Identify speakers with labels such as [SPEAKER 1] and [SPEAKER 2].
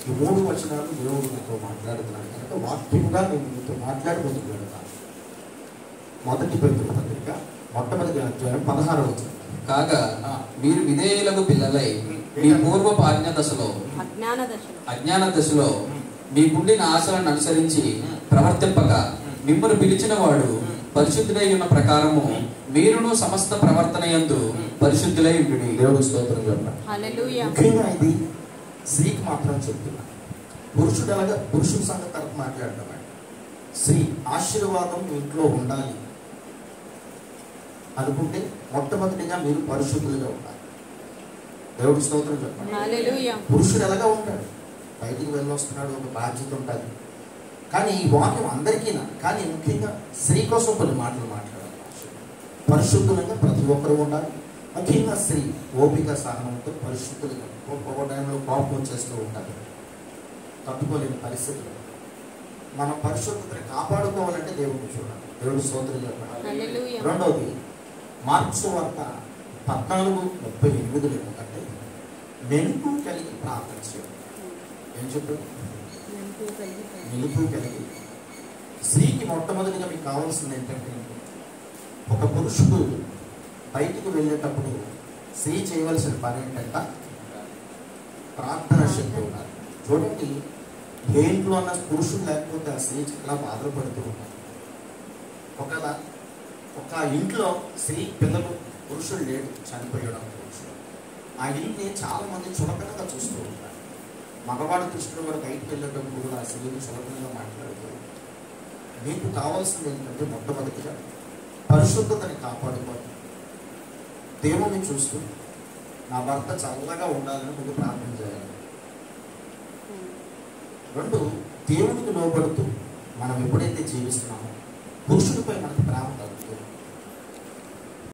[SPEAKER 1] ఈ 3 వచనాలు దేవుడు నాతో మాట్లాడుతున్నాడు కనుక వాక్యంగా నేను మీతో మాట్లాడి ముందుకు వెళ్తాను. 1 పేతురు పత్రిక మొట్టమొదటి అధ్యాయం 16వ వచనం.
[SPEAKER 2] కాగా మీరు విధేయులకు పిల్లలై మీ పూర్వపు అజ్ఞాన దశలో మీకుండిన ఆశలను అనుసరించి ప్రవర్తింపక మిమ్మల్ని పిలిచిన వాడు పరిశుద్ధుడై ఉన్న ప్రకారము మీరును సమస్త ప్రవర్తన యందు పరిశుద్ధులై ఉండుడి.
[SPEAKER 1] దేవుడు స్తోత్రం చెప్పండి. ముఖ్యంగా ఇది స్త్రీకి మాత్రం చెప్తున్నా. పురుషుడు అలాగా పురుషుల సంగతి తరపు మాట్లాడతామండి. స్త్రీ ఆశీర్వాదం మీ ఇంట్లో ఉండాలి అనుకుంటే మొట్టమొదటిగా మీరు పరిశుద్ధులుగా ఉండాలి. దేవుడి స్తోత్రం చెప్పండి. పురుషుడు ఎలాగా ఉంటాడు, బయటికి వెళ్ళొస్తున్నాడు, ఒక బాధ్యత ఉంటుంది. కానీ ఈ వాక్యం అందరికీ కానీ ముఖ్యంగా స్త్రీ కోసం కొన్ని మాటలు మాట్లాడాలి. పరిశుద్ధులుగా ప్రతి ఒక్కరు ఉండాలి. ముఖ్యంగా స్త్రీ ఓపిక సహనంతో పరిశుద్ధులుగా. ఒక్కొక్క టైంలో కోపం వచ్చేస్తూ ఉంటారు, తట్టుకోలేని పరిస్థితులు. మన పరిశుద్ధతని కాపాడుకోవాలంటే దేవుడిని చూడాలి. దేవుడి స్తోత్రం చెప్పండి. రెండవది మార్క్స్ వార్త 14:38 ఎందుకంటే మెలుపు కలిగి ప్రార్థన చేయాలి. ఏం చెప్పారు? మెలుపు కలిగి. స్త్రీకి మొట్టమొదటిగా మీకు కావాల్సింది ఏంటంటే, ఒక పురుషుడు బయటికి వెళ్ళేటప్పుడు స్త్రీ చేయవలసిన పని ఏంటంటే ప్రార్థన శక్తి ఉండాలి. చూడండి, ఏ ఇంట్లో ఉన్న పురుషుడు లేకపోతే ఆ స్త్రీ చాలా బాధపడుతూ ఉంటారు. ఒక ఇంట్లో స్త్రీ పిల్లలు పురుషుడు లేడు, చనిపోయడం పురుషుడు, ఆ ఇంటిని చాలా మంది చులకనగా చూస్తూ ఉంటారు. మగవాడు కృష్ణుడు కూడా బయటకు వెళ్ళేటప్పుడు కూడా ఆ స్త్రీని చులకనగా మాట్లాడుతూ. మీకు కావాల్సింది ఏంటంటే మొట్టమొదటిగా పరిశుద్ధతని కాపాడుకోవాలి. దేవుణ్ణి చూస్తూ నా భర్త చల్లగా ఉండాలని ముందు ప్రార్థన చేయాలి. 2, దేవునికి లోబడుతూ మనం ఎప్పుడైతే జీవిస్తున్నామో పురుషుడిపై మనకు ప్రేమ కలుగుతుంది.